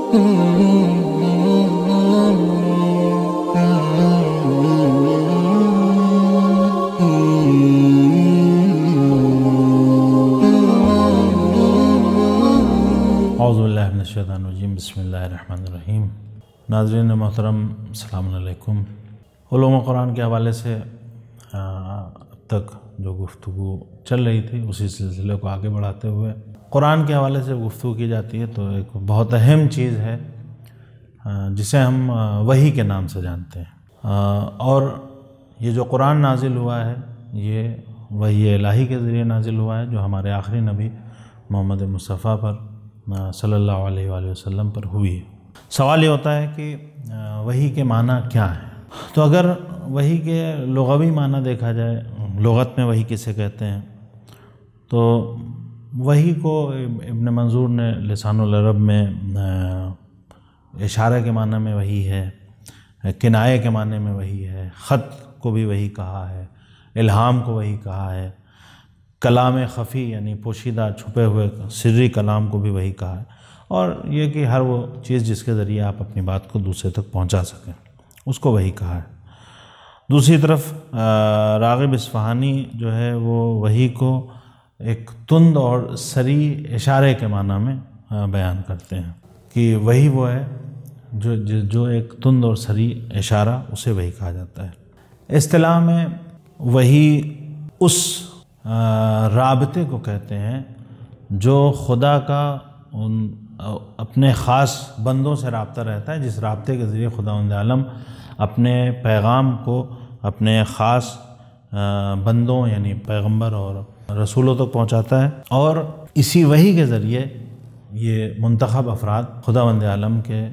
اعوذ باللہ من الشیطان الرجیم، بسم اللہ الرحمن الرحیم۔ ناظرین محترم، السلام علیکم۔ علوم قرآن کے حوالے سے اب تک جو گفتگو چل رہی تھی اسی سلسلے کو آگے بڑھاتے ہوئے قرآن کے حوالے سے گفتگو کی جاتی ہے تو ایک بہت اہم چیز ہے جسے ہم وحی کے نام سے جانتے ہیں، اور یہ جو قرآن نازل ہوا ہے یہ وحی الہی کے ذریعے نازل ہوا ہے جو ہمارے آخری نبی محمد مصطفیٰ پر صلی اللہ علیہ وآلہ وسلم پر ہوئی ہے۔ سوال یہ ہوتا ہے کہ وحی کے معنی کیا ہیں؟ تو اگر وحی کے لغوی معنی دیکھا جائے، لغت میں وحی کسے کہتے ہیں، تو وحی کو ابن منظور نے لسان العرب میں اشارہ کے معنی میں وحی ہے، کنایہ کے معنی میں وحی ہے، خط کو بھی وحی کہا ہے، الہام کو وحی کہا ہے، کلام خفی یعنی پوشیدہ چھپے ہوئے سری کلام کو بھی وحی کہا ہے، اور یہ کہ ہر وہ چیز جس کے ذریعے آپ اپنی بات کو دوسرے تک پہنچا سکیں اس کو وحی کہا ہے۔ دوسری طرف راغب اصفہانی جو ہے وہ وحی کو ایک تند اور سری اشارے کے معنی میں بیان کرتے ہیں کہ وحی وہ ہے جو ایک تند اور سری اشارہ اسے وحی کہا جاتا ہے۔ اصطلاح میں وحی اس رابطے کو کہتے ہیں جو خدا کا اپنے خاص بندوں سے رابطہ رہتا ہے، جس رابطے کے ذریعے خداوند عالم اپنے پیغام کو اپنے خاص بندوں یعنی پیغمبر اور رسولوں تک پہنچاتا ہے، اور اسی وحی کے ذریعے یہ منتخب افراد خداوند عالم کے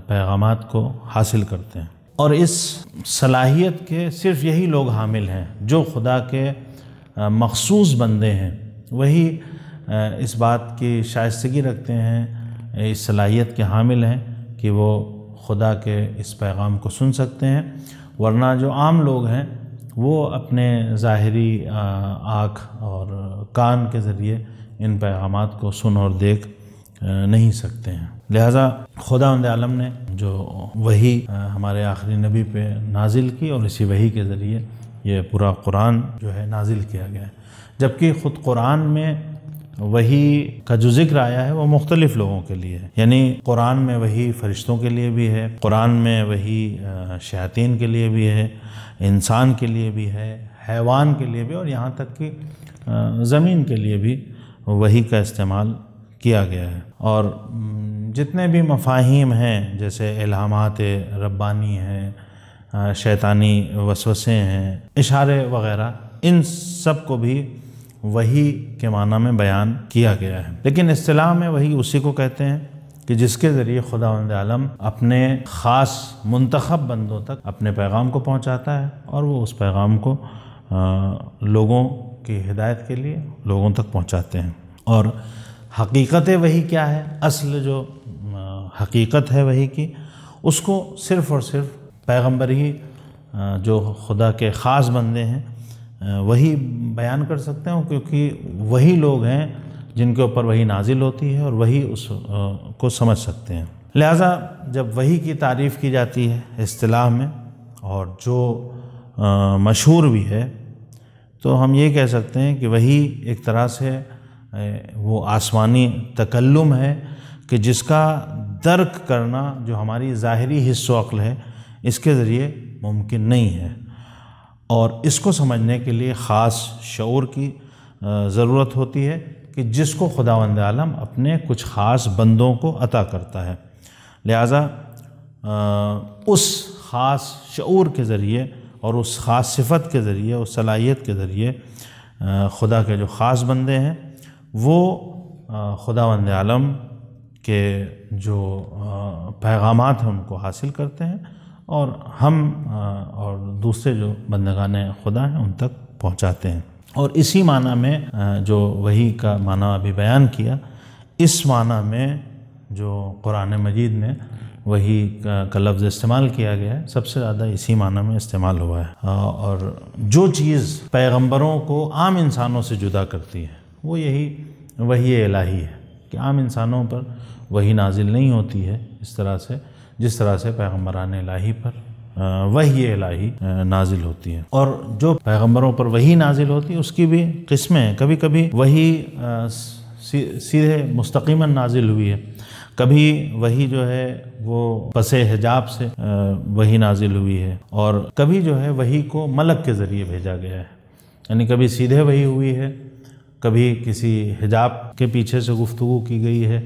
پیغامات کو حاصل کرتے ہیں، اور اس صلاحیت کے صرف یہی لوگ حامل ہیں جو خدا کے مخصوص بندے ہیں، وہی اس بات کی شائستگی رکھتے ہیں، اس صلاحیت کے حامل ہیں کہ وہ خدا کے اس پیغام کو سن سکتے ہیں، ورنہ جو عام لوگ ہیں وہ اپنے ظاہری آنکھ اور کان کے ذریعے ان پیغامات کو سن اور دیکھ نہیں سکتے ہیں۔ لہٰذا خداوند عالم نے جو وحی ہمارے آخری نبی پہ نازل کی اور اسی وحی کے ذریعے یہ پورا قرآن جو ہے نازل کیا گیا ہے، جبکہ خود قرآن میں وحی کا جو ذکر آیا ہے وہ مختلف لوگوں کے لیے ہے، یعنی قرآن میں وحی فرشتوں کے لیے بھی ہے، قرآن میں وحی شیاطین کے لیے بھی ہے، انسان کے لیے بھی ہے، حیوان کے لیے بھی، اور یہاں تک کہ زمین کے لیے بھی وحی کا استعمال کیا گیا ہے۔ اور جتنے بھی مفاہیم ہیں جیسے الہامات ربانی ہیں، شیطانی وسوسے ہیں، اشارے وغیرہ، ان سب کو بھی وحی کے معنی میں بیان کیا گیا ہے، لیکن اصطلاح میں وحی اسی کو کہتے ہیں کہ جس کے ذریعے خداوند عالم اپنے خاص منتخب بندوں تک اپنے پیغام کو پہنچاتا ہے، اور وہ اس پیغام کو لوگوں کی ہدایت کے لیے لوگوں تک پہنچاتے ہیں۔ اور حقیقت وحی کیا ہے؟ اصل جو حقیقت ہے وحی کی، اس کو صرف اور صرف پیغمبر ہی جو خدا کے خاص بندے ہیں وہی بیان کر سکتے ہیں، کیونکہ وہی لوگ ہیں جن کے اوپر وحی نازل ہوتی ہے اور وہی اس کو سمجھ سکتے ہیں۔ لہٰذا جب وحی کی تعریف کی جاتی ہے اصطلاح میں، اور جو مشہور بھی ہے، تو ہم یہ کہہ سکتے ہیں کہ وحی ایک طرح سے وہ آسمانی تکلم ہے کہ جس کا درک کرنا جو ہماری ظاہری حس و عقل ہے اس کے ذریعے ممکن نہیں ہے، اور اس کو سمجھنے کے لیے خاص شعور کی ضرورت ہوتی ہے کہ جس کو خداوند عالم اپنے کچھ خاص بندوں کو عطا کرتا ہے۔ لہٰذا اس خاص شعور کے ذریعے اور اس خاص صفت کے ذریعے، اس صلاحیت کے ذریعے خدا کے جو خاص بندے ہیں وہ خداوند عالم کے جو پیغامات ہیں ان کو حاصل کرتے ہیں، اور ہم اور دوسرے جو بندگان خدا ہیں ان تک پہنچاتے ہیں۔ اور اسی معنی میں جو وحی کا معنی ابھی بیان کیا، اس معنی میں جو قرآن مجید میں وحی کا لفظ استعمال کیا گیا ہے سب سے زیادہ اسی معنی میں استعمال ہوا ہے، اور جو چیز پیغمبروں کو عام انسانوں سے جدا کرتی ہے وہ یہی وحی الہی ہے، کہ عام انسانوں پر وحی نازل نہیں ہوتی ہے اس طرح سے جس طرح سے پیغمبران الہی پر وحی الہی نازل ہوتی ہے۔ اور جو پیغمبروں پر وحی نازل ہوتی ہے اس کی بھی قسمیں ہیں۔ کبھی کبھی وحی سیدھے مستقیماً نازل ہوئی ہے، کبھی وحی جو ہے وہ پس حجاب سے وحی نازل ہوئی ہے، اور کبھی جو ہے وحی کو ملک کے ذریعے بھیجا گیا ہے، یعنی کبھی سیدھے وحی ہوئی ہے، کبھی کسی حجاب کے پیچھے سے گفتگو کی گئی ہے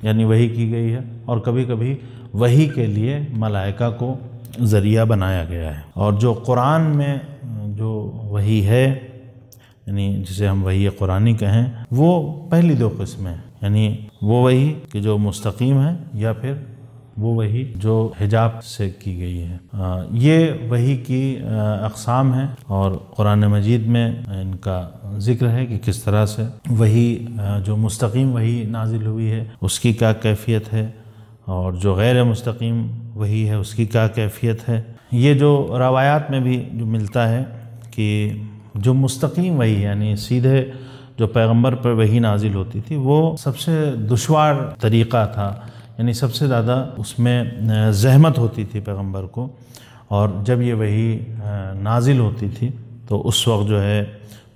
یعنی وحی کی گئی ہے، اور کبھی کبھی وحی کے لیے ملائکہ کو ذریعہ بنایا گیا ہے۔ اور جو قرآن میں جو وحی ہے یعنی جسے ہم وحی قرآنی کہیں، وہ پہلی دو قسمیں ہیں، یعنی وہ وحی کہ جو مستقیم ہے یا پھر وہ وحی جو حجاب سے کی گئی ہے۔ یہ وحی کی اقسام ہیں اور قرآن مجید میں ان کا ذکر ہے کہ کس طرح سے وحی جو مستقیم وحی نازل ہوئی ہے اس کی کیا کیفیت ہے، اور جو غیر مستقیم وحی ہے اس کی کیا کیفیت ہے۔ یہ جو روایات میں بھی جو ملتا ہے کہ جو مستقیم وحی یعنی سیدھے جو پیغمبر پر وحی نازل ہوتی تھی وہ سب سے دشوار طریقہ تھا، یعنی سب سے زیادہ اس میں زحمت ہوتی تھی پیغمبر کو، اور جب یہ وحی نازل ہوتی تھی تو اس وقت جو ہے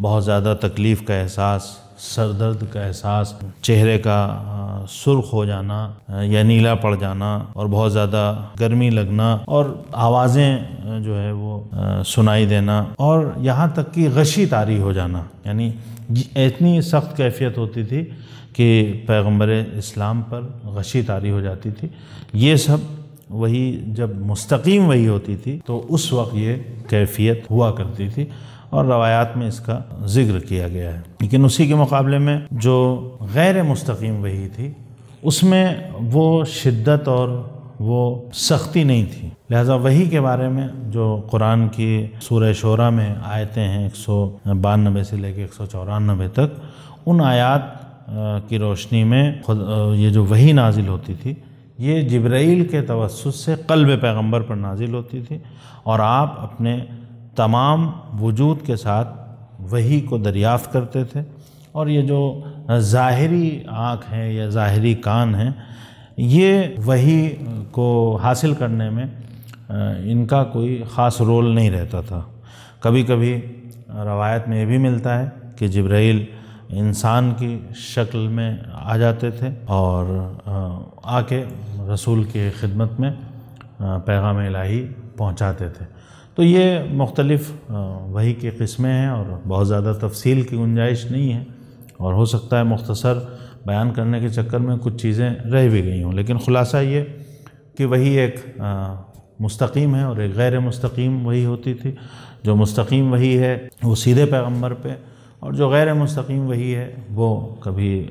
بہت زیادہ تکلیف کا احساس، سر درد کا احساس، چہرے کا سرخ ہو جانا یا نیلا پڑ جانا، اور بہت زیادہ گرمی لگنا، اور آوازیں جو ہے وہ سنائی دینا، اور یہاں تک کہ غشی طاری ہو جانا، یعنی اتنی سخت کیفیت ہوتی تھی کہ پیغمبر اسلام پر غشی طاری ہو جاتی تھی۔ یہ سب وہی جب مستقیم وحی ہوتی تھی تو اس وقت یہ کیفیت ہوا کرتی تھی، اور روایات میں اس کا ذکر کیا گیا ہے۔ لیکن اسی کے مقابلے میں جو غیر مستقیم وحی تھی اس میں وہ شدت اور وہ سختی نہیں تھی، لہذا وحی کے بارے میں جو قرآن کی سورہ شعراء میں آیتیں ہیں 192 سے لے کے 194 تک، ان آیات کی روشنی میں یہ جو وحی نازل ہوتی تھی یہ جبرائیل کے توسط سے قلب پیغمبر پر نازل ہوتی تھی، اور آپ اپنے تمام وجود کے ساتھ وحی کو دریافت کرتے تھے، اور یہ جو ظاہری آنکھ ہے یا ظاہری کان ہیں یہ وحی کو حاصل کرنے میں ان کا کوئی خاص رول نہیں رہتا تھا۔ کبھی کبھی روایت میں یہ بھی ملتا ہے کہ جبرائیل انسان کی شکل میں آ جاتے تھے اور آ کے رسول کی خدمت میں پیغام الہی پہنچاتے تھے۔ تو یہ مختلف وحی کی قسمیں ہیں اور بہت زیادہ تفصیل کی گنجائش نہیں ہے، اور ہو سکتا ہے مختصر بیان کرنے کے چکر میں کچھ چیزیں رہ بھی گئی ہوں، لیکن خلاصہ یہ کہ وحی ایک مستقیم ہے اور ایک غیر مستقیم وحی ہوتی تھی۔ جو مستقیم وحی ہے وہ سیدھے پیغمبر پہ، اور جو غیر مستقیم وحی ہے وہ کبھی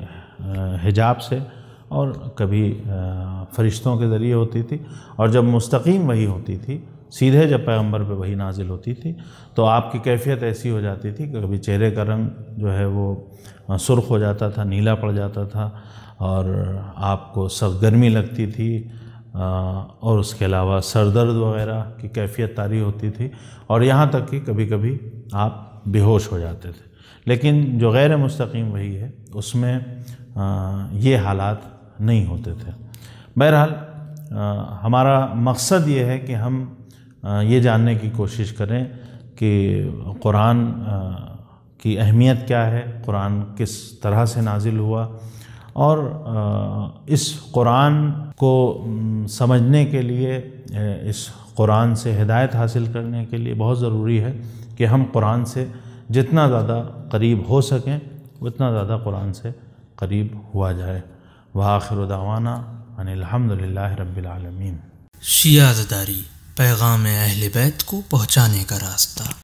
حجاب سے اور کبھی فرشتوں کے ذریعے ہوتی تھی۔ اور جب مستقیم وحی ہوتی تھی، سیدھے جب پیغمبر پہ وحی نازل ہوتی تھی تو آپ کی کیفیت ایسی ہو جاتی تھی کہ کبھی چہرے کا رنگ جو ہے وہ سرخ ہو جاتا تھا، نیلا پڑ جاتا تھا، اور آپ کو سخت گرمی لگتی تھی، اور اس کے علاوہ سر درد وغیرہ کی کیفیت طاری ہوتی تھی، اور یہاں تک کہ کبھی کبھی آپ بے ہوش ہو جاتے تھے۔ لیکن جو غیر مستقیم وحی ہے اس میں یہ حالات نہیں ہوتے تھے۔ بہرحال ہمارا مقصد یہ ہے کہ ہم یہ جاننے کی کوشش کریں کہ قرآن کی اہمیت کیا ہے، قرآن کس طرح سے نازل ہوا، اور اس قرآن کو سمجھنے کے لیے، اس قرآن سے ہدایت حاصل کرنے کے لیے بہت ضروری ہے کہ ہم قرآن سے جتنا زیادہ قریب ہو سکیں اتنا زیادہ قرآن سے قریب ہوا جائے۔ وآخر دعوانا ان الحمد للہ رب العالمین۔ شیعہ زداری، پیغام اہل بیت کو پہنچانے کا راستہ۔